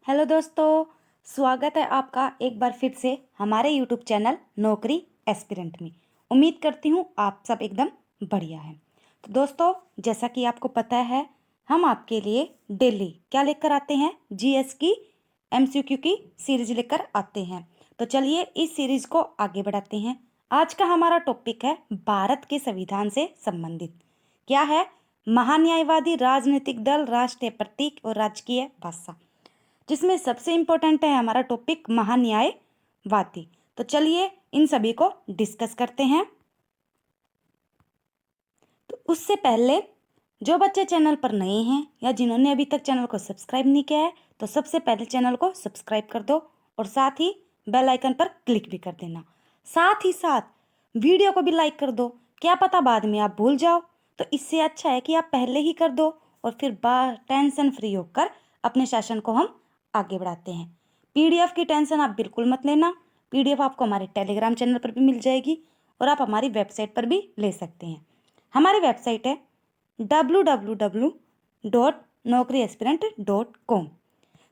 Hello दोस्तों, स्वागत है आपका एक बार फिर से हमारे यूट्यूब चैनल नौकरी एस्पिरेंट में। उम्मीद करती हूँ आप सब एकदम बढ़िया हैं। तो दोस्तों, जैसा कि आपको पता है, हम आपके लिए डेली क्या लेकर आते हैं, जीएस की एमसीक्यू की सीरीज लेकर आते हैं। तो चलिए इस सीरीज को आगे बढ़ाते हैं। आज का हमारा टॉपिक है भारत के संविधान से संबंधित। क्या है? महान्यायवादी राजनीतिक दल, राष्ट्रीय प्रतीक और राजकीय भाषा, जिसमें सबसे इम्पोर्टेंट है हमारा टॉपिक महान्यायवादी। तो चलिए इन सभी को डिस्कस करते हैं। तो उससे पहले जो बच्चे चैनल पर नए हैं या जिन्होंने अभी तक चैनल को सब्सक्राइब नहीं किया है, तो सबसे पहले चैनल को सब्सक्राइब कर दो और साथ ही बेल आइकन पर क्लिक भी कर देना। साथ ही साथ वीडियो को भी लाइक कर दो, क्या पता बाद में आप भूल जाओ। तो इससे अच्छा है कि आप पहले ही कर दो और फिर टेंशन फ्री होकर अपने सेशन को हम आगे बढ़ाते हैं। पीडीएफ की टेंशन आप बिल्कुल मत लेना। पीडीएफ आपको हमारे टेलीग्राम चैनल पर भी मिल जाएगी और आप हमारी वेबसाइट पर भी ले सकते हैं। हमारी वेबसाइट है www.naukriaspirant.com।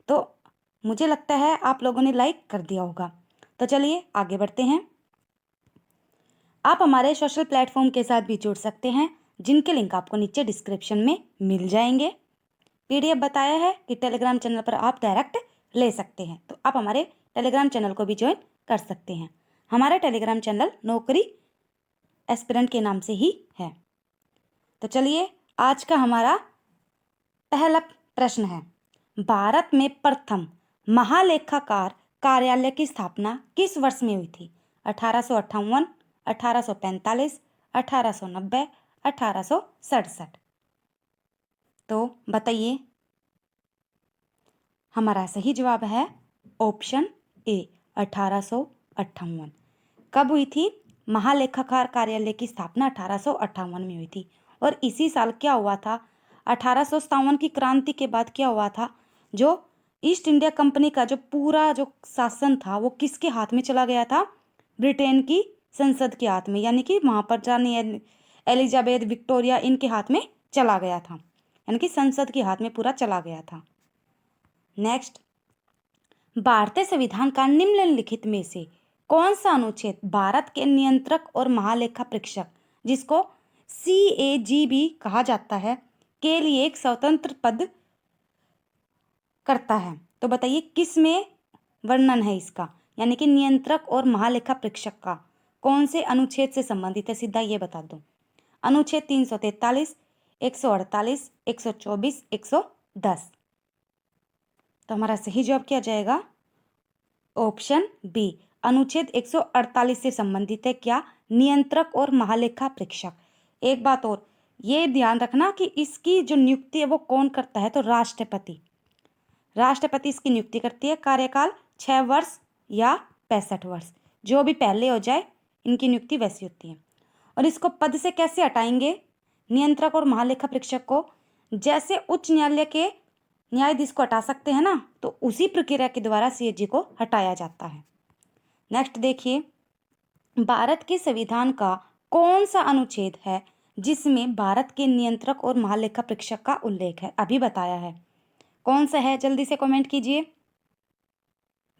तो मुझे लगता है आप लोगों ने लाइक कर दिया होगा। तो चलिए आगे बढ़ते हैं। आप हमारे सोशल प्लेटफॉर्म के साथ भी जुड़ सकते हैं, जिनके लिंक आपको नीचे डिस्क्रिप्शन में मिल जाएंगे। पीडीएफ बताया है कि टेलीग्राम चैनल पर आप डायरेक्ट ले सकते हैं, तो आप हमारे टेलीग्राम चैनल को भी ज्वाइन कर सकते हैं। हमारा टेलीग्राम चैनल नौकरी एस्पिरेंट के नाम से ही है। तो चलिए आज का हमारा पहला प्रश्न है, भारत में प्रथम महालेखाकार कार्यालय की स्थापना किस वर्ष में हुई थी? 1858, 1845, 1890, 1867। तो बताइए। हमारा सही जवाब है ऑप्शन ए, 1858। कब हुई थी? महालेखाकार कार्यालय की स्थापना 1858 में हुई थी। और इसी साल क्या हुआ था? 1857 की क्रांति के बाद क्या हुआ था? जो ईस्ट इंडिया कंपनी का जो पूरा जो शासन था वो किसके हाथ में चला गया था? ब्रिटेन की संसद के हाथ में, यानी कि वहां पर रानी एलिजाबेथ, विक्टोरिया, इनके हाथ में चला गया था, यानी कि संसद के हाथ में पूरा चला गया था। नेक्स्ट, भारतीय संविधान का निम्नलिखित में से कौन सा अनुच्छेद भारत के नियंत्रक और महालेखा परीक्षक, जिसको CAG भी कहा जाता है, के लिए एक स्वतंत्र पद करता है? तो बताइए किस में वर्णन है इसका, यानी कि नियंत्रक और महालेखा परीक्षक का कौन से अनुच्छेद से संबंधित है? सीधा ये बता दो। अनुच्छेद 343, 148, 124, 110। तो हमारा सही जवाब क्या जाएगा? ऑप्शन बी, अनुच्छेद 148 से संबंधित है क्या? नियंत्रक और महालेखा परीक्षक। एक बात और ये ध्यान रखना कि इसकी जो नियुक्ति है वो कौन करता है? तो राष्ट्रपति। राष्ट्रपति इसकी नियुक्ति करती है। कार्यकाल 6 वर्ष या 65 वर्ष, जो भी पहले हो जाए इनकी नियुक्ति वैसी होती है। और इसको पद से कैसे हटाएंगे नियंत्रक और महालेखा परीक्षक को? जैसे उच्च न्यायालय के न्यायाधीश को हटा सकते हैं ना, तो उसी प्रक्रिया के द्वारा CAG को हटाया जाता है। नेक्स्ट देखिए, भारत के संविधान का कौन सा अनुच्छेद है जिसमें भारत के नियंत्रक और महालेखा परीक्षक का उल्लेख है? अभी बताया है, कौन सा है? जल्दी से कमेंट कीजिए।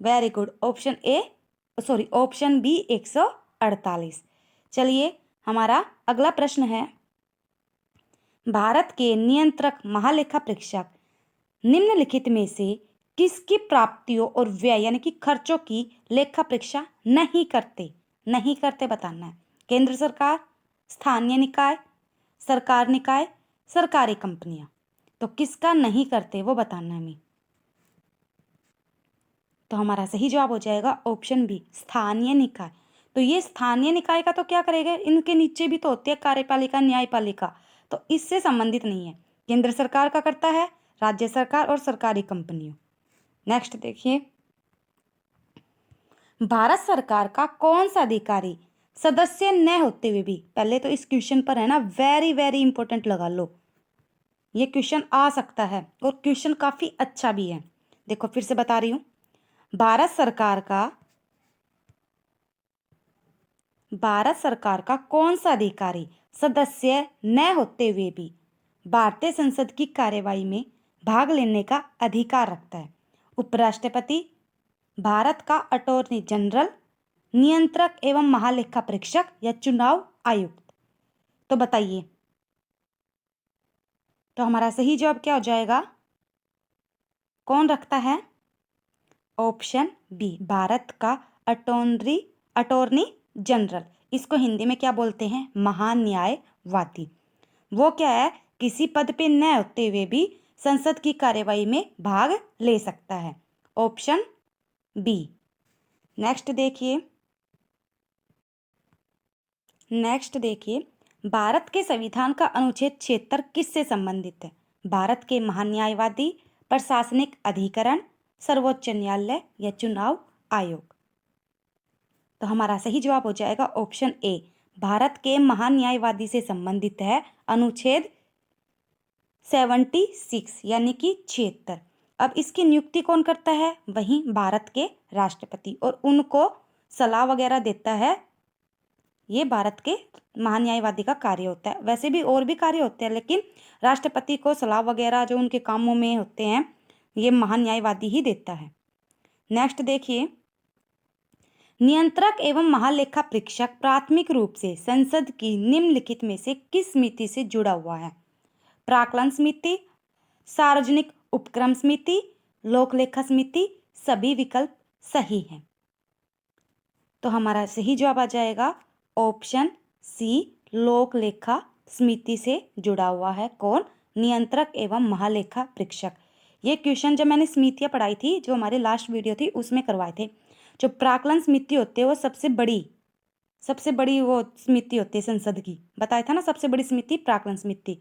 Very good, option A, sorry option B, 148। चलिए हमारा अगला प्रश्न है, भारत के नियंत्रक महालेखा परीक्षक निम्नलिखित में से किसकी प्राप्तियों और व्यय यानी कि खर्चों की लेखा परीक्षा नहीं करते? नहीं करते बताना है। केंद्र सरकार, स्थानीय निकाय, सरकार निकाय, सरकारी कंपनियां। तो किसका नहीं करते वो बताना है हमें। तो हमारा सही जवाब हो जाएगा ऑप्शन बी, स्थानीय निकाय। तो ये स्थानीय निकाय का तो क्या करेगा? इनके नीचे भी तो होती है कार्यपालिका, न्यायपालिका, तो इससे संबंधित नहीं है। केंद्र सरकार का करता है, राज्य सरकार और सरकारी कंपनियों। नेक्स्ट देखिए, भारत सरकार का कौन सा अधिकारी सदस्य न होते हुए भी, पहले तो इस क्वेश्चन पर है ना, वेरी वेरी इंपॉर्टेंट लगा लो, ये क्वेश्चन आ सकता है और क्वेश्चन काफी अच्छा भी है। देखो फिर से बता रही हूं, भारत सरकार का कौन सा अधिकारी सदस्य न होते हुए भी भारतीय संसद की कार्यवाही में भाग लेने का अधिकार रखता है? उपराष्ट्रपति, भारत का अटॉर्नी जनरल, नियंत्रक एवं महालेखा परीक्षक या चुनाव आयुक्त? तो बताइए। तो हमारा सही जवाब क्या हो जाएगा? कौन रखता है? ऑप्शन बी, भारत का अटॉर्नी जनरल। इसको हिंदी में क्या बोलते हैं? महान्यायवादी। वो क्या है? किसी पद पे न होते हुए भी संसद की कार्यवाही में भाग ले सकता है। Option B. नेक्स्ट देखिए, भारत के संविधान का अनुच्छेद 76 किससे संबंधित है? भारत के महान्यायवादी, प्रशासनिक अधिकरण, सर्वोच्च न्यायालय या चुनाव आयोग? तो हमारा सही जवाब हो जाएगा ऑप्शन ए, भारत के महान्यायवादी से संबंधित है अनुच्छेद 76 यानी कि 76। अब इसकी नियुक्ति कौन करता है? वही भारत के राष्ट्रपति, और उनको सलाह वगैरह देता है। ये भारत के महान्यायवादी का कार्य होता है। वैसे भी और भी कार्य होते हैं, लेकिन राष्ट्रपति को सलाह वगैरह जो उनके कामों में होते हैं, ये महान्यायवादी ही देता है। नेक्स्ट देखिए, नियंत्रक एवं महालेखा परीक्षक प्राथमिक रूप से संसद की निम्नलिखित में से किस समिति से जुड़ा हुआ है? प्राक्कलन समिति, सार्वजनिक उपक्रम समिति, लोक लेखा समिति? सभी विकल्प सही हैं। तो हमारा सही जवाब आ जाएगा ऑप्शन सी, लोक लेखा समिति से जुड़ा हुआ है। कौन? नियंत्रक एवं महालेखा परीक्षक। ये क्वेश्चन जब मैंने समितियां पढ़ाई थी, जो हमारी लास्ट वीडियो थी उसमें करवाए थे। जो प्राक्कलन समिति होती है वो सबसे बड़ी वो समिति होती है संसद की। बताया था ना, सबसे बड़ी समिति प्राक्कलन समिति।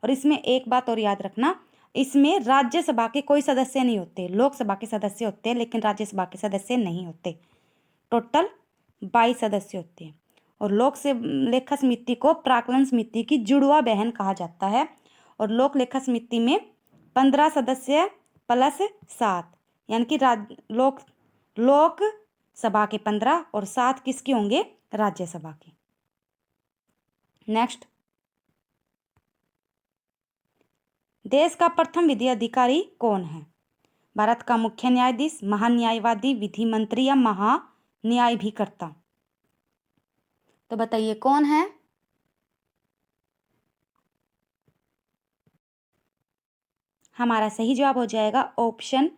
और इसमें एक बात और याद रखना, इसमें राज्यसभा के कोई सदस्य नहीं होते, लोकसभा के सदस्य होते हैं, लेकिन राज्यसभा के सदस्य नहीं होते। टोटल 22 सदस्य होते हैं। और लोक से लेखा समिति को प्राक्कलन समिति की जुड़वा बहन कहा जाता है। और लोक लेखा समिति में 15 सदस्य प्लस 7, यानी कि लोक सभा के 15 और 7 किसके होंगे? राज्यसभा के। नेक्स्ट, देश का प्रथम विधि अधिकारी कौन है? भारत का मुख्य न्यायाधीश, महान्यायवादी, विधि मंत्री या महान्यायाधिकर्ता? तो बताइए कौन है? हमारा सही जवाब हो जाएगा ऑप्शन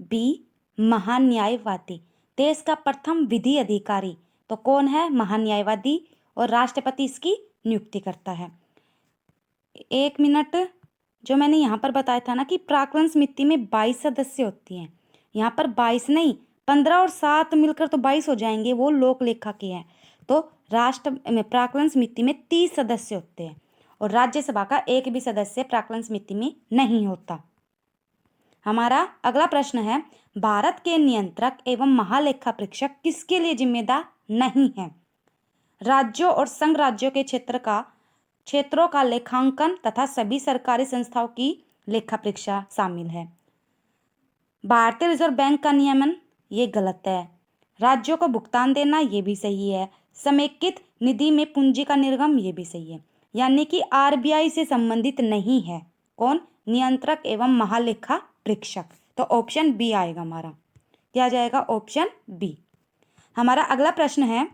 बी, महान्यायवादी। देश का प्रथम विधि अधिकारी तो कौन है? महान्यायवादी। और राष्ट्रपति इसकी नियुक्ति करता है। 1 मिनट, जो मैंने यहाँ पर बताया था ना कि प्राक्कलन समिति में 22 सदस्य होती हैं, यहाँ पर 22 नहीं, 15 और 7 मिलकर तो 22 हो जाएंगे, वो लोक लेखा के हैं। तो प्राक्कलन समिति में 30 सदस्य होते हैं, और राज्यसभा का एक भी सदस्य प्राक्कलन समिति में नहीं होता। हमारा अगला प्रश्न है, भारत के नियंत्रक एवं महालेखा परीक्षक किसके लिए जिम्मेदार नहीं है? राज्यों और संघ राज्यों के क्षेत्रों का लेखांकन तथा सभी सरकारी संस्थाओं की लेखा परीक्षा शामिल है। भारतीय रिजर्व बैंक का नियमन, ये गलत है। राज्यों को भुगतान देना, ये भी सही है। समेकित निधि में पूंजी का निर्गम, ये भी सही है। यानी कि आरबीआई से संबंधित नहीं है। कौन? नियंत्रक एवं महालेखा परीक्षक। तो ऑप्शन बी आएगा हमारा। क्या जाएगा? Option B. हमारा अगला प्रश्न है,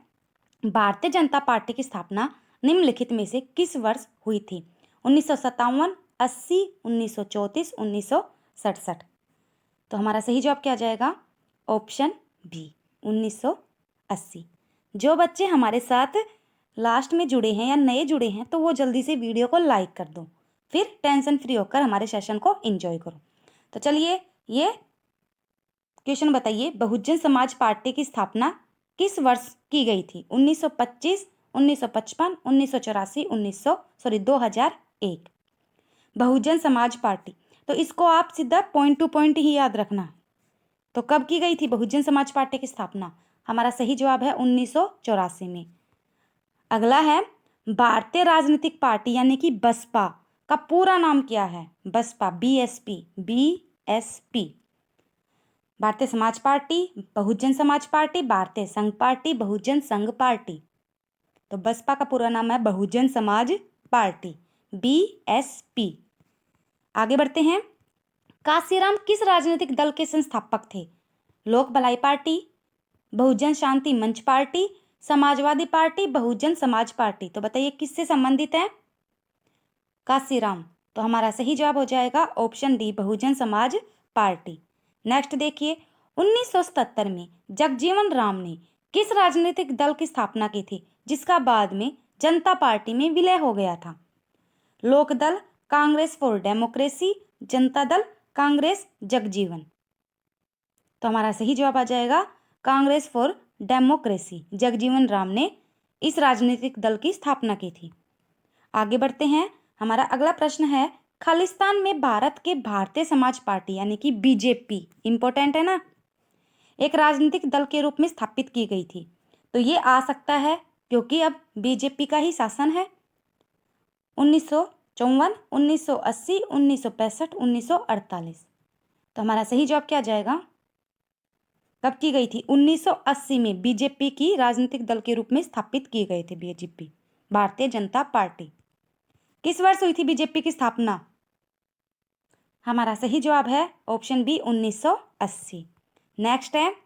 भारतीय जनता पार्टी की स्थापना निम्नलिखित में से किस वर्ष हुई थी? 1957, 80, 1934, 1967? तो हमारा सही जवाब क्या जाएगा? Option B, 1980। जो बच्चे हमारे साथ लास्ट में जुड़े हैं या नए जुड़े हैं, तो वो जल्दी से वीडियो को लाइक कर दो, फिर टेंशन फ्री होकर हमारे सेशन को एंजॉय करो। तो चलिए, ये क्वेश्चन बताइए, बहुजन समाज पार्टी की स्थापना किस वर्ष की गई थी? 1925, 1955, 1984, 2001? बहुजन समाज पार्टी, तो इसको आप सीधा पॉइंट टू पॉइंट ही याद रखना। तो कब की गई थी बहुजन समाज पार्टी की स्थापना? हमारा सही जवाब है 1984 में। अगला है, भारतीय राजनीतिक पार्टी यानी कि बसपा का पूरा नाम क्या है? Baspa, BSP. Bharatiya Samaj party, Bahujan Samaj party, भारतीय संघ पार्टी, बहुजन संघ पार्टी? तो बसपा का पूरा नाम है बहुजन समाज पार्टी, बीएसपी। आगे बढ़ते हैं, कांसीराम किस राजनीतिक दल के संस्थापक थे? लोक भलाई पार्टी, बहुजन शांति मंच party, Samajwadi party, Bahujan Samaj party. तो बताइए किससे संबंधित है? कांसीराम। तो हमारा सही जवाब हो जाएगा option D, Bahujan Samaj party. Next देखिए, 1977 में जगजीवन राम ने किस राजनीतिक दल की स्थापना की थी जिसका बाद में जनता पार्टी में विलय हो गया था? लोक दल, कांग्रेस फॉर डेमोक्रेसी, जनता दल, कांग्रेस, जगजीवन। तो हमारा सही जवाब आ जाएगा कांग्रेस फॉर डेमोक्रेसी। जगजीवन राम ने इस राजनीतिक दल की स्थापना की थी। आगे बढ़ते हैं। हमारा अगला प्रश्न है, खालिस्तान में भारत के भारतीय समाज पार्टी यानी कि बीजेपी, इंपॉर्टेंट है ना, एक राजनीतिक दल के रूप में स्थापित की गई थी। तो ये आ सकता है क्योंकि अब बीजेपी का ही शासन है। 1954, 1980, 1965, 1948। तो हमारा सही जवाब क्या जाएगा? कब की गई थी? 1980 में बीजेपी की राजनीतिक दल के रूप में स्थापित किए गए थे बीजेपी, भारतीय जनता पार्टी। किस वर्ष हुई थी बीजेपी की स्थापना? हमारा सही जवाब है ऑप्शन बी, 1980। नेक्स्ट है,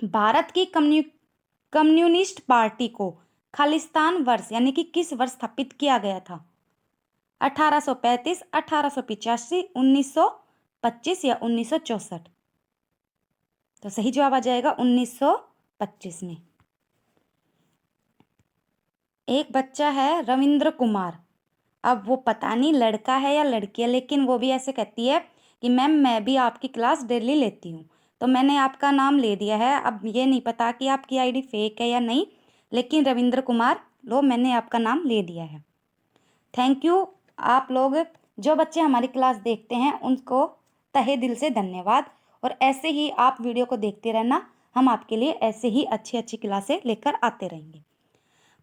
भारत की कम्युनिस्ट पार्टी को खालिस्तान वर्ष यानी कि किस वर्ष स्थापित किया गया था? 1835, 1885, 1925 या 1964? तो सही जवाब आ जाएगा 1925 में। एक बच्चा है रविंद्र कुमार, अब वो पता नहीं लड़का है या लड़की है, लेकिन वो भी ऐसे कहती है कि मैम मैं भी आपकी क्लास डेली लेती हूँ, तो मैंने आपका नाम ले दिया है। अब ये नहीं पता कि आपकी आईडी फेक है या नहीं, लेकिन रविंद्र कुमार लो, मैंने आपका नाम ले दिया है। Thank you. आप लोग जो बच्चे हमारी क्लास देखते हैं उनको तहे दिल से धन्यवाद, और ऐसे ही आप वीडियो को देखते रहना, हम आपके लिए ऐसे ही अच्छी अच्छी क्लासें लेकर आते रहेंगे।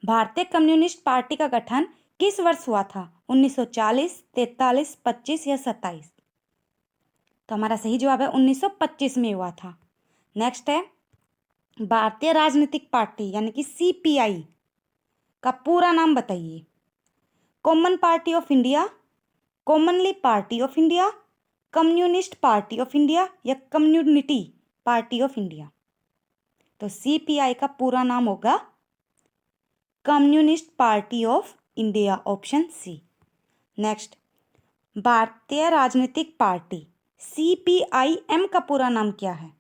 भारतीय कम्युनिस्ट पार्टी का गठन किस वर्ष हुआ था? 1940, 43, 25 या 27? तो हमारा सही जवाब है 1925 में हुआ था। नेक्स्ट है, भारतीय राजनीतिक पार्टी यानी कि सीपीआई का पूरा नाम बताइए। Common party of India, commonly party of India, communist party of India या कम्युनिटी पार्टी ऑफ इंडिया? तो सीपीआई का पूरा नाम होगा communist party of India, option C. Next, भारतीय राजनीतिक पार्टी सीपीआईएम का पूरा नाम क्या है?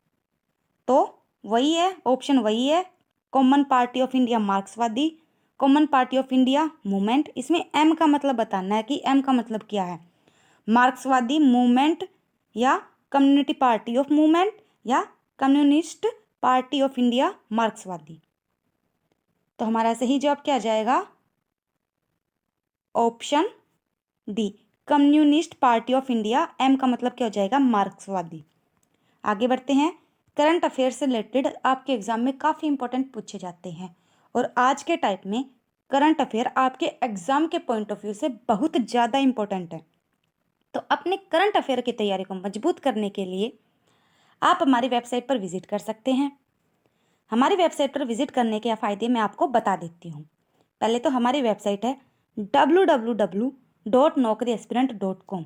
तो वही है, ऑप्शन वही है, कॉमन पार्टी ऑफ इंडिया मार्क्सवादी, common party of India movement. इसमें एम का मतलब बताना है कि एम का मतलब क्या है, मार्क्सवादी मूवमेंट या कम्युनिटी पार्टी ऑफ मूवमेंट या कम्युनिस्ट पार्टी ऑफ इंडिया मार्क्सवादी? तो हमारा सही जवाब क्या जाएगा? Option D, communist party of India. M का मतलब क्या हो जाएगा? मार्क्सवादी। आगे बढ़ते हैं। करंट अफेयर से रिलेटेड आपके एग्जाम में काफ़ी इंपॉर्टेंट पूछे जाते हैं, और आज के टाइप में करंट अफेयर आपके एग्जाम के पॉइंट ऑफ व्यू से बहुत ज़्यादा इंपॉर्टेंट है। तो अपने करंट अफेयर की तैयारी को मजबूत करने के लिए आप हमारी वेबसाइट पर विजिट कर सकते हैं। हमारी वेबसाइट पर विजिट करने के फ़ायदे मैं आपको बता देती हूँ। पहले तो हमारी वेबसाइट है www.naukriaspirant.com।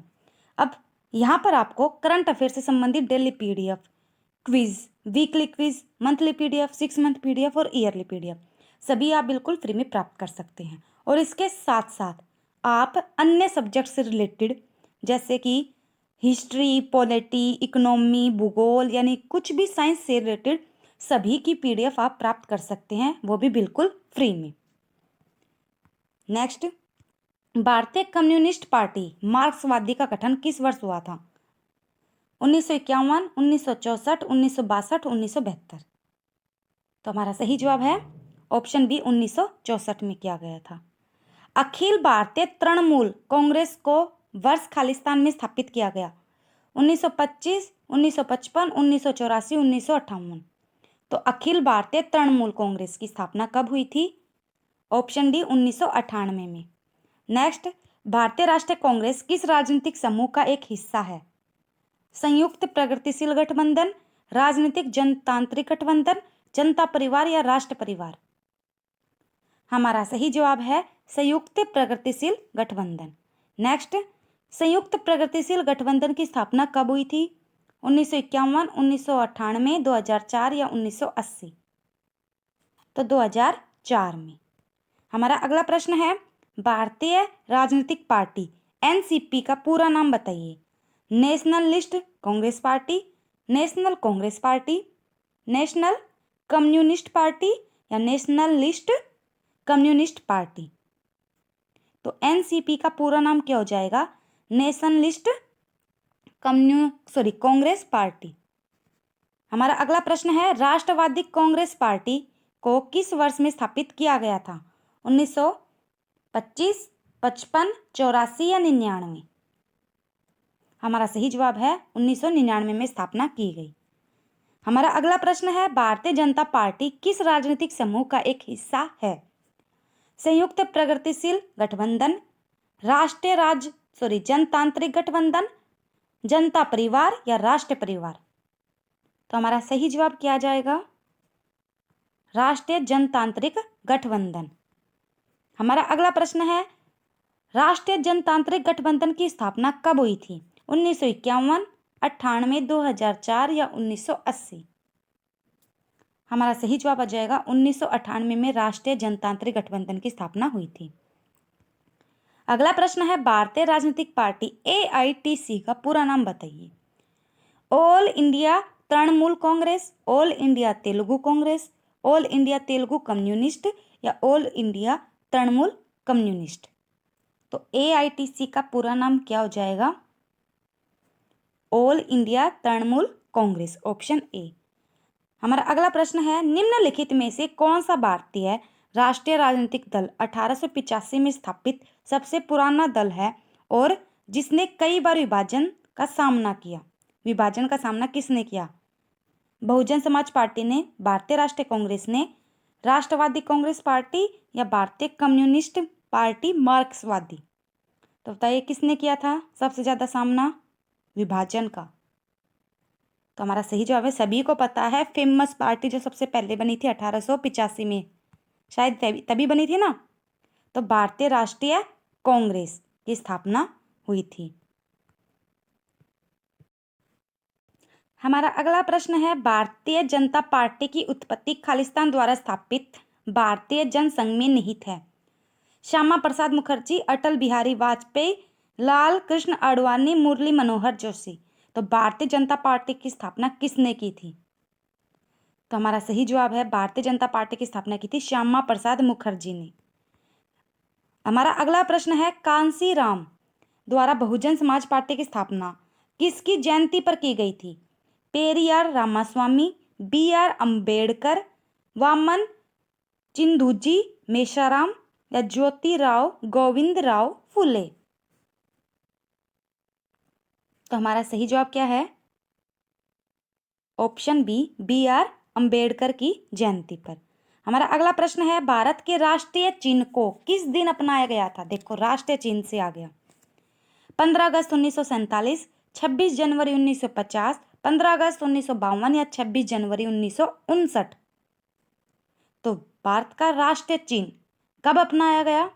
अब यहाँ पर आपको करंट अफेयर से संबंधित daily PDF, quiz, weekly quiz, monthly PDF, 6 month PDF और ईयरली पीडीएफ सभी आप बिल्कुल फ्री में प्राप्त कर सकते हैं। और इसके साथ साथ आप अन्य सब्जेक्ट से रिलेटेड जैसे कि हिस्ट्री, पॉलिटी, इकोनॉमी, भूगोल यानी कुछ भी साइंस से रिलेटेड सभी की पीडीएफ आप प्राप्त कर सकते हैं, वो भी बिल्कुल फ्री में। नेक्स्ट, भारतीय कम्युनिस्ट पार्टी मार्क्सवादी का गठन किस वर्ष हुआ था? 1951, 1964, 1962, 1972? तो हमारा सही जवाब है ऑप्शन बी, 1964 में किया गया था। अखिल भारतीय तृणमूल कांग्रेस को वर्ष खालिस्तान में स्थापित किया गया? 1925, 1955, 1984, 1958? तो अखिल भारतीय तृणमूल कांग्रेस की स्थापना कब हुई थी? ऑप्शन डी, 1998 में। नेक्स्ट, भारतीय राष्ट्रीय कांग्रेस किस राजनीतिक समूह का एक हिस्सा है? संयुक्त प्रगतिशील गठबंधन, राजनीतिक जनतांत्रिक गठबंधन, जनता परिवार या राष्ट्र परिवार? हमारा सही जवाब है संयुक्त प्रगतिशील गठबंधन। नेक्स्ट, संयुक्त प्रगतिशील गठबंधन की स्थापना कब हुई थी? 1951, 1998, 2004 या 1980? तो 2004 में। हमारा अगला प्रश्न है, भारतीय राजनीतिक पार्टी एनसीपी का पूरा नाम बताइए। Nationalist Congress party, national Congress party, national communist party या नेशनलिस्ट कम्युनिस्ट पार्टी? तो एनसीपी का पूरा नाम क्या हो जाएगा? Nationalist Congress party. हमारा अगला प्रश्न है, राष्ट्रवादी कांग्रेस पार्टी को किस वर्ष में स्थापित किया गया था? 1925, 55, 84 या 99? हमारा सही जवाब है 1999 में स्थापना की गई। हमारा अगला प्रश्न है, भारतीय जनता पार्टी किस राजनीतिक समूह का एक हिस्सा है? संयुक्त प्रगतिशील गठबंधन, जनतांत्रिक गठबंधन, जनता परिवार या राष्ट्र परिवार? तो हमारा सही जवाब क्या आ जाएगा? राष्ट्रीय जनतांत्रिक गठबंधन। हमारा अगला प्रश्न है, राष्ट्रीय जनतांत्रिक गठबंधन की स्थापना कब हुई थी? 1951, 98, 2004 या 1980? हमारा सही जवाब आ जाएगा 1998 में राष्ट्रीय जनतांत्रिक गठबंधन की स्थापना हुई थी। अगला प्रश्न है, भारतीय राजनीतिक पार्टी एआईटीसी का पूरा नाम बताइए। All India Trinamool Congress, all India Telugu Congress, all India Telugu communist या ऑल इंडिया तृणमूल कम्युनिस्ट? तो एआईटीसी का पूरा नाम क्या हो जाएगा? All India Trinamool Congress, option A. हमारा अगला प्रश्न है, निम्नलिखित में से कौन सा भारतीय राष्ट्रीय राजनीतिक दल 1885 में स्थापित सबसे पुराना दल है और जिसने कई बार विभाजन का सामना किया? विभाजन का सामना किसने किया? बहुजन समाज पार्टी ने, भारतीय राष्ट्रीय कांग्रेस ने, राष्ट्रवादी कांग्रेस पार्टी या भारतीय कम्युनिस्ट पार्टी मार्क्सवादी? तो बताइए किसने किया था सबसे ज्यादा सामना विभाजन का? तो हमारा सही जवाब है, सभी को पता है, फेमस पार्टी जो सबसे पहले बनी थी 1885 में, शायद तभी बनी थी ना, तो भारतीय राष्ट्रीय कांग्रेस की स्थापना हुई थी। हमारा अगला प्रश्न है, भारतीय जनता पार्टी की उत्पत्ति खालिस्तान द्वारा स्थापित भारतीय जनसंघ में निहित है। श्यामा प्रसाद मुखर्जी, अटल बिहारी वाजपेयी, लाल कृष्ण आडवाणी, मुरली मनोहर जोशी? तो भारतीय जनता पार्टी की स्थापना किसने की थी? तो हमारा सही जवाब है, भारतीय जनता पार्टी की स्थापना की थी श्यामा प्रसाद मुखर्जी ने। हमारा अगला प्रश्न है, कांसीराम द्वारा बहुजन समाज पार्टी की स्थापना किसकी जयंती पर की गई थी? पेरियार रामास्वामी, BR अंबेडकर, वामन चिंदूजी मेशाराम या ज्योतिराव गोविंद राव फुले? तो हमारा सही जवाब क्या है? ऑप्शन बी, BR अंबेडकर की जयंती पर। हमारा अगला प्रश्न है, भारत के राष्ट्रीय चिन्ह को किस दिन अपनाया गया था? देखो राष्ट्रीय चिन्ह से आ गया, 15 अगस्त 1947, 26 जनवरी 1950, 15 अगस्त 1952 या 26 जनवरी 1959? तो भारत का राष्ट्रीय चिन्ह कब अपनाया गया?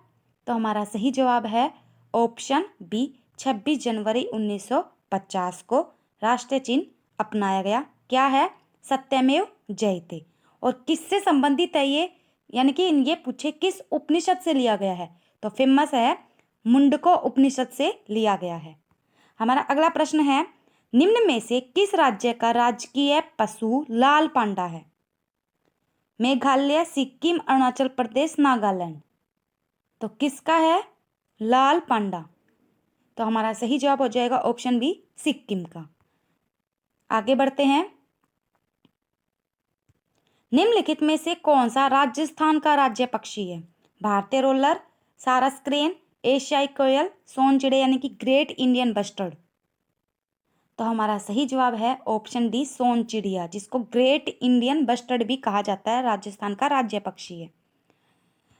तो हमारा सही जवाब है ऑप्शन बी, 26 जनवरी 1950 को राष्ट्रीय चिन्ह अपनाया गया। क्या है? सत्यमेव जयते। और किससे संबंधित है ये, यानी कि ये पूछे किस उपनिषद से लिया गया है, तो फेमस है मुंडको उपनिषद से लिया गया है। हमारा अगला प्रश्न है, निम्न में से किस राज्य का राजकीय पशु लाल पांडा है? मेघालय, सिक्किम, अरुणाचल प्रदेश, नागालैंड? तो किसका है लाल पांडा? तो हमारा सही जवाब हो जाएगा ऑप्शन बी, सिक्किम का। आगे बढ़ते हैं, निम्नलिखित में से कौन सा राजस्थान का राज्य पक्षी है? भारतीय रोलर, सारस क्रेन, एशियाई कोयल, सोन चिड़े यानी कि ग्रेट इंडियन बस्टर्ड? तो हमारा सही जवाब है ऑप्शन डी, सोन चिड़िया, जिसको ग्रेट इंडियन बस्टर्ड भी कहा जाता है, राजस्थान का राज्य पक्षी है।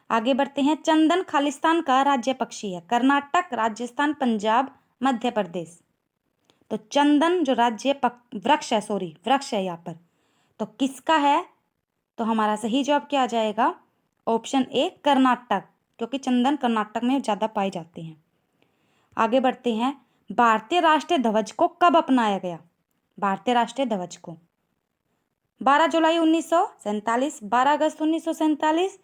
आगे बढ़ते हैं, चंदन खालिस्तान का राज्य पक्षी है? कर्नाटक, राजस्थान, पंजाब, मध्य प्रदेश? तो चंदन जो राज्य वृक्ष है, वृक्ष है यहाँ पर, तो किसका है? तो हमारा सही जवाब क्या आ जाएगा? ऑप्शन ए, कर्नाटक, क्योंकि चंदन कर्नाटक में ज़्यादा पाए जाते हैं। आगे बढ़ते हैं, भारतीय राष्ट्रीय ध्वज को कब अपनाया गया? भारतीय राष्ट्रीय ध्वज को 12 जुलाई 1947, 12 अगस्त 1947,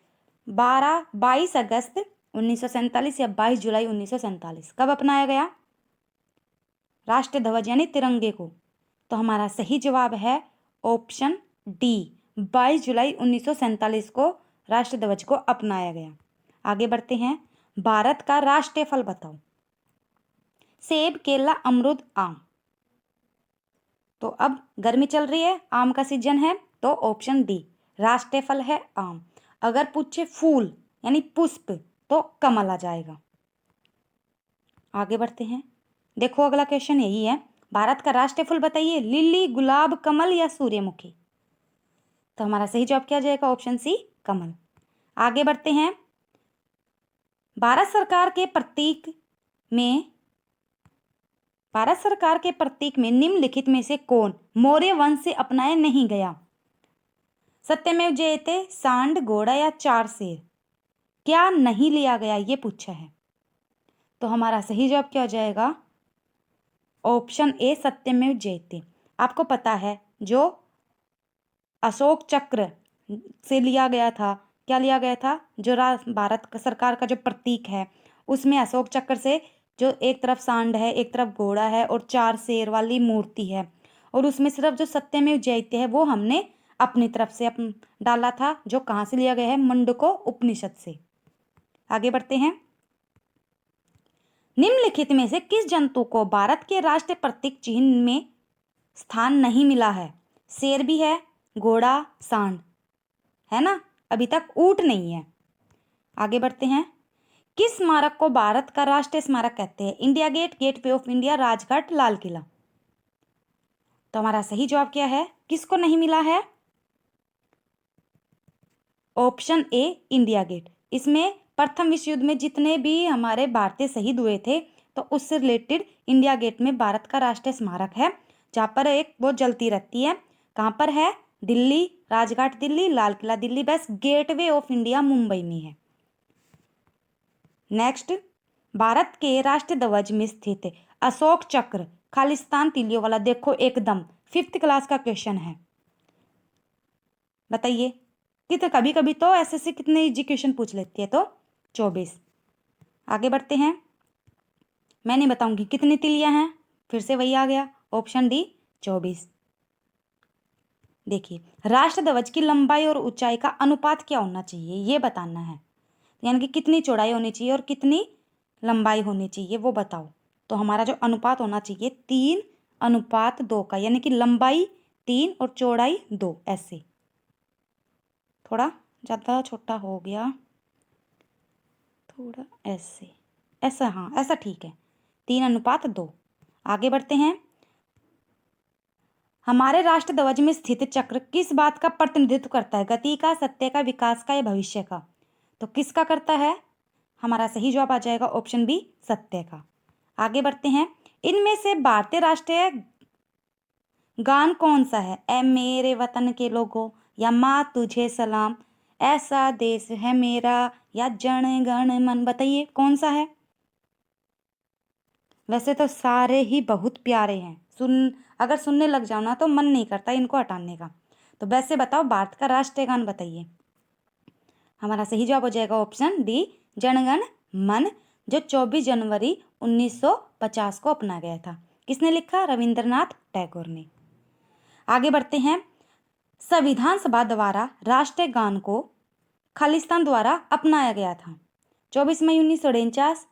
22 अगस्त 1947 या 22 जुलाई 1947, कब अपनाया गया राष्ट्रीय ध्वज यानी तिरंगे को? तो हमारा सही जवाब है ऑप्शन डी, 22 जुलाई 1947 को राष्ट्रीय ध्वज को अपनाया गया। आगे बढ़ते हैं, भारत का राष्ट्रीय फल बताओ। सेब, केला, अमरूद, आम। तो अब गर्मी चल रही है, आम का सीजन है, तो ऑप्शन डी राष्ट्रीय फल है आम। अगर पूछे फूल यानी पुष्प तो कमल आ जाएगा। आगे बढ़ते हैं, देखो अगला क्वेश्चन यही है, भारत का राष्ट्रीय फूल बताइए, लिली, गुलाब, कमल या सूर्यमुखी। तो हमारा सही जवाब क्या जाएगा? ऑप्शन सी कमल। आगे बढ़ते हैं, भारत सरकार के प्रतीक में निम्नलिखित में से कौन मौर्य वंश से अपनाया नहीं गया? सत्यमेव जयते, सांड, घोड़ा या चार शेर, क्या नहीं लिया गया ये पूछा है। तो हमारा सही जवाब क्या हो जाएगा? ऑप्शन ए सत्यमेव जयते। आपको पता है जो अशोक चक्र से लिया गया था, क्या लिया गया था, जो भारत सरकार का जो प्रतीक है उसमें अशोक चक्र से जो एक तरफ सांड है, एक तरफ घोड़ा है और चार शेर वाली मूर्ति है, और उसमें सिर्फ जो सत्यमेव जयते है वो हमने अपनी तरफ से डाला था, जो कहाँ से लिया गया है? मुंडको उपनिषद से। आगे बढ़ते हैं, निम्नलिखित में से किस जंतु को भारत के राष्ट्रीय प्रतीक चिन्ह में स्थान नहीं मिला है? शेर भी है, घोड़ा, सांड है ना, अभी तक ऊंट नहीं है। आगे बढ़ते हैं, किस स्मारक को भारत का राष्ट्रीय स्मारक कहते हैं? India Gate, Gateway of India, Rajghat, Lal Qila. तो हमारा सही जवाब क्या है? किसको नहीं मिला है? Option A India gate. इसमें प्रथम विश्व युद्ध में जितने भी हमारे भारतीय शहीद हुए थे तो उससे रिलेटेड इंडिया गेट में भारत का राष्ट्रीय स्मारक है, जहाँ पर एक वो जलती रहती है। कहाँ पर है? दिल्ली, राजघाट दिल्ली, लाल किला दिल्ली, बस गेटवे ऑफ इंडिया मुंबई में है। नेक्स्ट, भारत के राष्ट्रीय ध्वज में स्थित अशोक चक्र खालिस्तान तीलियों वाला, देखो एकदम 5th क्लास का क्वेश्चन है, बताइए कितने, कभी कभी तो एसएससी कितने इजी क्वेश्चन पूछ लेती है, तो 24। आगे बढ़ते हैं, मैं नहीं बताऊंगी कितनी तिलियां हैं, फिर से वही आ गया ऑप्शन डी 24। देखिए, राष्ट्र ध्वज की लंबाई और ऊंचाई का अनुपात क्या होना चाहिए ये बताना है, यानी कि कितनी चौड़ाई होनी चाहिए और कितनी लंबाई होनी चाहिए वो बताओ। तो हमारा जो अनुपात होना चाहिए 3:2 का, यानी कि लंबाई 3 और चौड़ाई 2, ऐसे। थोड़ा ज़्यादा छोटा हो गया, थोड़ा ऐसे, ऐसा, हाँ ऐसा ठीक है, 3:2। आगे बढ़ते हैं, हमारे राष्ट्र ध्वज में स्थित चक्र किस बात का प्रतिनिधित्व करता है? गति का, सत्य का, विकास का या भविष्य का? तो किसका करता है? हमारा सही जवाब आ जाएगा ऑप्शन बी सत्य का। आगे बढ़ते हैं, इनमें से भारतीय राष्ट्रीय गान कौन सा है? ए मेरे वतन के लोगों, या माँ तुझे सलाम, ऐसा देश है मेरा, या जन गण मन, बताइए कौन सा है? वैसे तो सारे ही बहुत प्यारे हैं, अगर सुनने लग जाओ ना तो मन नहीं करता इनको हटाने का। तो वैसे बताओ भारत का राष्ट्रीय गान बताइए। हमारा सही जवाब हो जाएगा ऑप्शन डी जनगण मन, जो 24 जनवरी 1950 को अपना गया था। किसने लिखा? रविंद्रनाथ टैगोर ने। आगे बढ़ते हैं, संविधान सभा द्वारा राष्ट्रीय गान को खालिस्तान द्वारा अपनाया गया था। 24 मई 1949,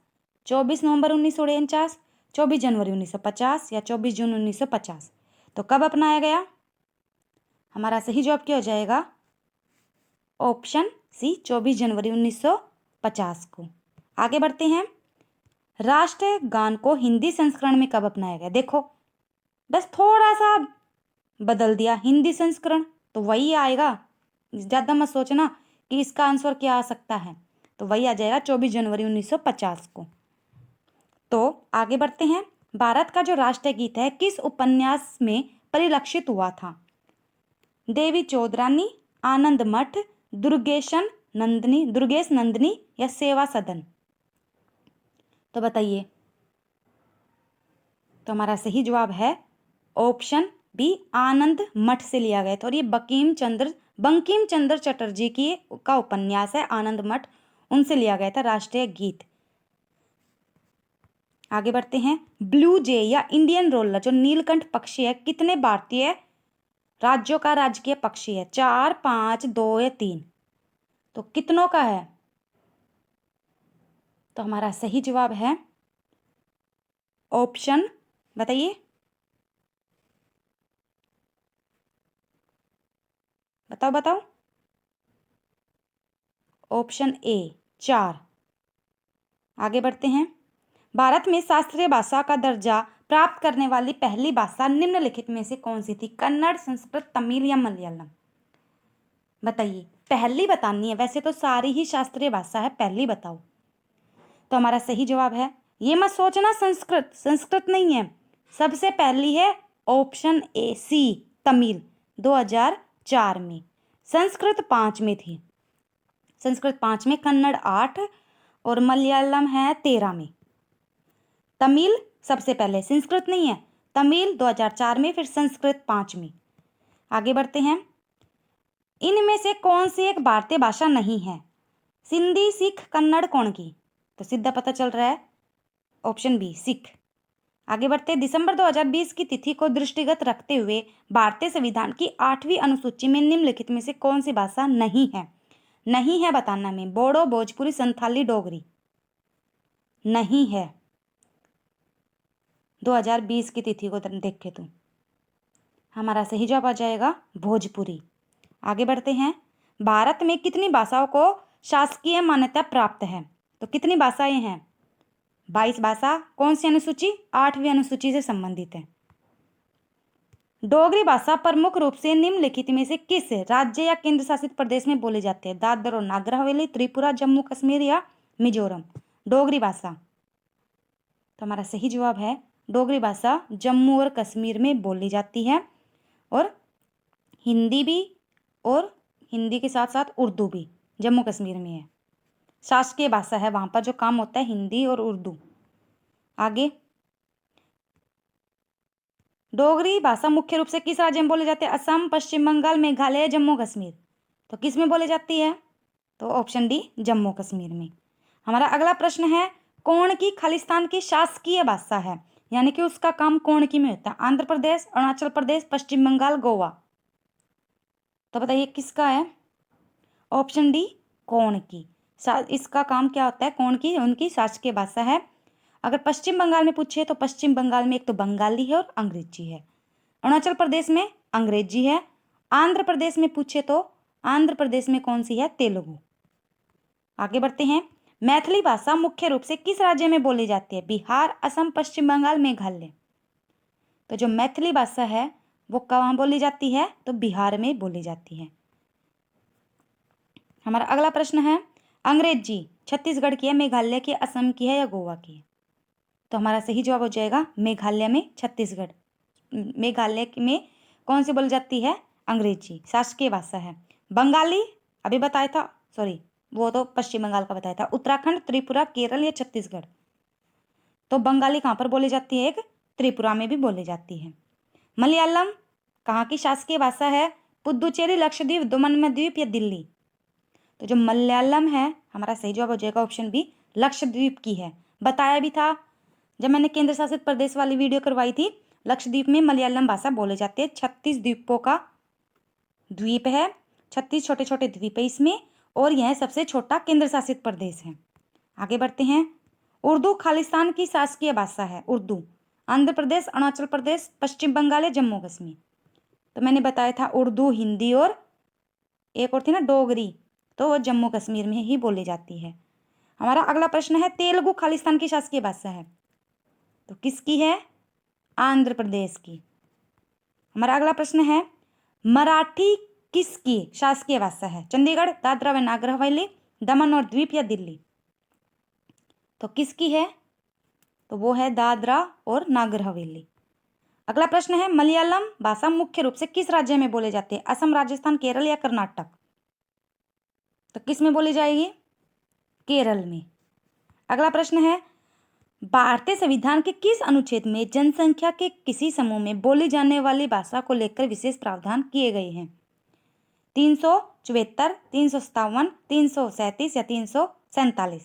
24 नवंबर 1949, 24 जनवरी 1950 या 24 जून 1950। तो कब अपनाया गया? हमारा सही जवाब क्या हो जाएगा? ऑप्शन सी 24 जनवरी 1950 को। आगे बढ़ते हैं, राष्ट्रीय गान को हिंदी संस्करण में कब अपनाया गया? देखो बस थोड़ा सा बदल दिया, हिंदी संस्करण तो वही आएगा, ज़्यादा मत सोचना कि इसका आंसर क्या आ सकता है, तो वही आ जाएगा 24 जनवरी 1950 को। तो आगे बढ़ते हैं, भारत का जो राष्ट्रीय गीत है किस उपन्यास में परिलक्षित हुआ था? देवी चौधरानी, आनंद मठ, दुर्गेश नंदिनी या सेवा सदन? तो बताइए तो हमारा सही जवाब है ऑप्शन बी, आनंद मठ से लिया गया था। और ये बंकिम चंद्र चटर्जी की का उपन्यास है आनंद मठ, उनसे लिया गया था राष्ट्रीय गीत। आगे बढ़ते हैं। ब्लू जे या इंडियन रोलर जो नीलकंठ पक्षी है कितने भारतीय राज्यों का राजकीय पक्षी है? 4, 5, 2 या 3? तो कितनों का है? तो हमारा सही जवाब है ऑप्शन, बताइए, बताओ बताओ। Option A 4। आगे बढ़ते हैं। भारत में शास्त्रीय भाषा का दर्जा प्राप्त करने वाली पहली भाषा निम्नलिखित में से कौन सी थी? कन्नड़, संस्कृत, तमिल या मलयालम? बताइए, पहली बतानी है, वैसे तो सारी ही शास्त्रीय भाषा है, पहली बताओ। तो हमारा सही जवाब है, ये मत सोचना संस्कृत, संस्कृत नहीं है, सबसे पहली है ऑप्शन ए सी, तमिल, 2004 में। संस्कृत 5 में थी, संस्कृत 5 में, कन्नड़ 8 और मलयालम है 13 में। तमिल सबसे पहले, संस्कृत नहीं है, तमिल 2004 में, फिर संस्कृत 5 में। आगे बढ़ते हैं। इनमें से कौन सी एक भारतीय भाषा नहीं है? सिंधी, सिख, कन्नड़, कौन की? तो सीधा पता चल रहा है ऑप्शन बी, सिख। आगे बढ़ते हैं। दिसंबर 2020 की तिथि को दृष्टिगत रखते हुए भारतीय संविधान की 8वीं अनुसूची में निम्नलिखित में से कौन सी भाषा नहीं है? नहीं है बताना में, बोडो, भोजपुरी, संथाली, डोगरी? नहीं है 2020 की तिथि को देखे तो हमारा सही जवाब आ जाएगा भोजपुरी। आगे बढ़ते हैं। भारत में कितनी भाषाओं को शासकीय मान्यता प्राप्त है? तो कितनी भाषाएं हैं? 22 भाषा। कौन सी अनुसूची? 8वीं अनुसूची से संबंधित है। डोगरी भाषा प्रमुख रूप से निम्नलिखित में से किस राज्य या केंद्र शासित प्रदेश में बोली जाती है? दादर और नागर हवेली, त्रिपुरा, जम्मू कश्मीर या मिजोरम? डोगरी भाषा, तो हमारा सही जवाब है डोगरी भाषा जम्मू और कश्मीर में बोली जाती है, और हिंदी भी, और हिंदी के साथ साथ उर्दू भी जम्मू कश्मीर में है। शासकीय भाषा है, वहां पर जो काम होता है हिंदी और उर्दू। आगे, डोगरी भाषा मुख्य रूप से किस राज्य में बोली जाती है? असम, पश्चिम बंगाल, मेघालय, जम्मू कश्मीर? तो किस में बोली जाती है? तो ऑप्शन डी, जम्मू कश्मीर में। हमारा अगला प्रश्न है, कौन की खालिस्तान की शासकीय भाषा है, यानी कि उसका काम कौन की में होता है? आंध्र प्रदेश, अरुणाचल प्रदेश, पश्चिम बंगाल, गोवा? तो बताइए किसका है? ऑप्शन डी, कौन की। इसका काम क्या होता है? कौन की उनकी शासकीय भाषा है। अगर पश्चिम बंगाल में पूछे तो पश्चिम बंगाल में एक तो बंगाली है और अंग्रेजी है। अरुणाचल प्रदेश में अंग्रेजी है। आंध्र प्रदेश में पूछे तो आंध्र प्रदेश में कौन सी है? तेलुगु। आगे बढ़ते हैं। मैथिली भाषा मुख्य रूप से किस राज्य में बोली जाती है? बिहार, असम, पश्चिम बंगाल, मेघालय? तो जो मैथिली भाषा है वो कहाँ बोली जाती है? तो बिहार में बोली जाती है। हमारा अगला प्रश्न है, अंग्रेजी छत्तीसगढ़ की है, मेघालय की, असम की है या गोवा की है? तो हमारा सही जवाब हो जाएगा मेघालय में, छत्तीसगढ़, मेघालय में कौन सी बोली जाती है? अंग्रेजी शासकीय भाषा है। बंगाली अभी बताया था, सॉरी वो तो पश्चिम बंगाल का बताया था। उत्तराखंड, त्रिपुरा, केरल या छत्तीसगढ़? तो बंगाली कहाँ पर बोली जाती है? एक त्रिपुरा में भी बोली जाती है। मलयालम कहाँ की शासकीय भाषा है? पुदुचेरी, लक्षद्वीप, दमन द्वीप या दिल्ली? तो जो मलयालम है हमारा सही जवाब हो जाएगा ऑप्शन बी, लक्षद्वीप की है। बताया भी था जब मैंने केंद्र शासित प्रदेश वाली वीडियो करवाई थी। लक्षद्वीप में मलयालम भाषा बोली जाती है। 36 द्वीपों का द्वीप है, 36 छोटे छोटे द्वीप है इसमें, और यह सबसे छोटा केंद्र शासित प्रदेश है। आगे बढ़ते हैं। उर्दू खालिस्तान की शासकीय भाषा है। उर्दू आंध्र प्रदेश, अरुणाचल प्रदेश, पश्चिम बंगाल या जम्मू कश्मीर? तो मैंने बताया था उर्दू, हिंदी और एक और थी ना डोगरी, तो वो जम्मू कश्मीर में ही बोली जाती है। हमारा अगला प्रश्न है, तेलुगु खालिस्तान की शासकीय भाषा है, तो किसकी है? आंध्र प्रदेश की। हमारा अगला प्रश्न है, मराठी किसकी शासकीय भाषा है? चंडीगढ़, दादरा व नागर हवेली, दमन और द्वीप या दिल्ली? तो किसकी है? तो वो है दादरा और नागर हवेली। अगला प्रश्न है, मलयालम भाषा मुख्य रूप से किस राज्य में बोले जाते हैं? असम, राजस्थान, केरल या कर्नाटक? तो किस में बोली जाएगी? केरल में। अगला प्रश्न है, भारतीय संविधान के किस अनुच्छेद में जनसंख्या के किसी समूह में बोली जाने वाली भाषा को लेकर विशेष प्रावधान किए गए हैं? 374, 357, 337 या 347?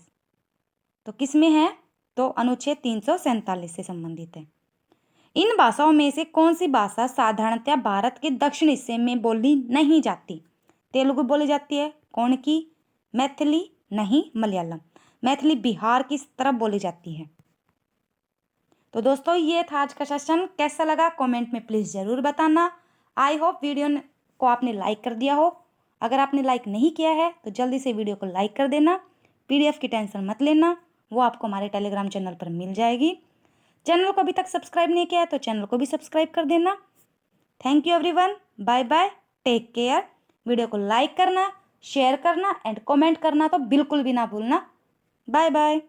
तो किस में है? तो अनुच्छेद 347 से संबंधित है। इन भाषाओं में से कौन सी भाषा साधारणतः भारत के दक्षिण हिस्से में बोली नहीं जाती? तेलुगु बोली जाती है। कौन की? मैथिली नहीं, मलयालम। मैथिली बिहार की तरफ बोली जाती है। तो दोस्तों ये था आज का सेशन। कैसा लगा कमेंट में प्लीज़ ज़रूर बताना। आई होप वीडियो को आपने लाइक कर दिया हो। अगर आपने लाइक नहीं किया है तो जल्दी से वीडियो को लाइक कर देना। पीडीएफ की टेंशन मत लेना, वो आपको हमारे टेलीग्राम चैनल पर मिल जाएगी। चैनल को अभी तक सब्सक्राइब नहीं किया है तो चैनल को भी सब्सक्राइब कर देना। Thank you everyone, bye bye, take care. Video को लाइक करना, शेयर करना एंड कमेंट करना तो बिल्कुल भी ना भूलना। Bye bye.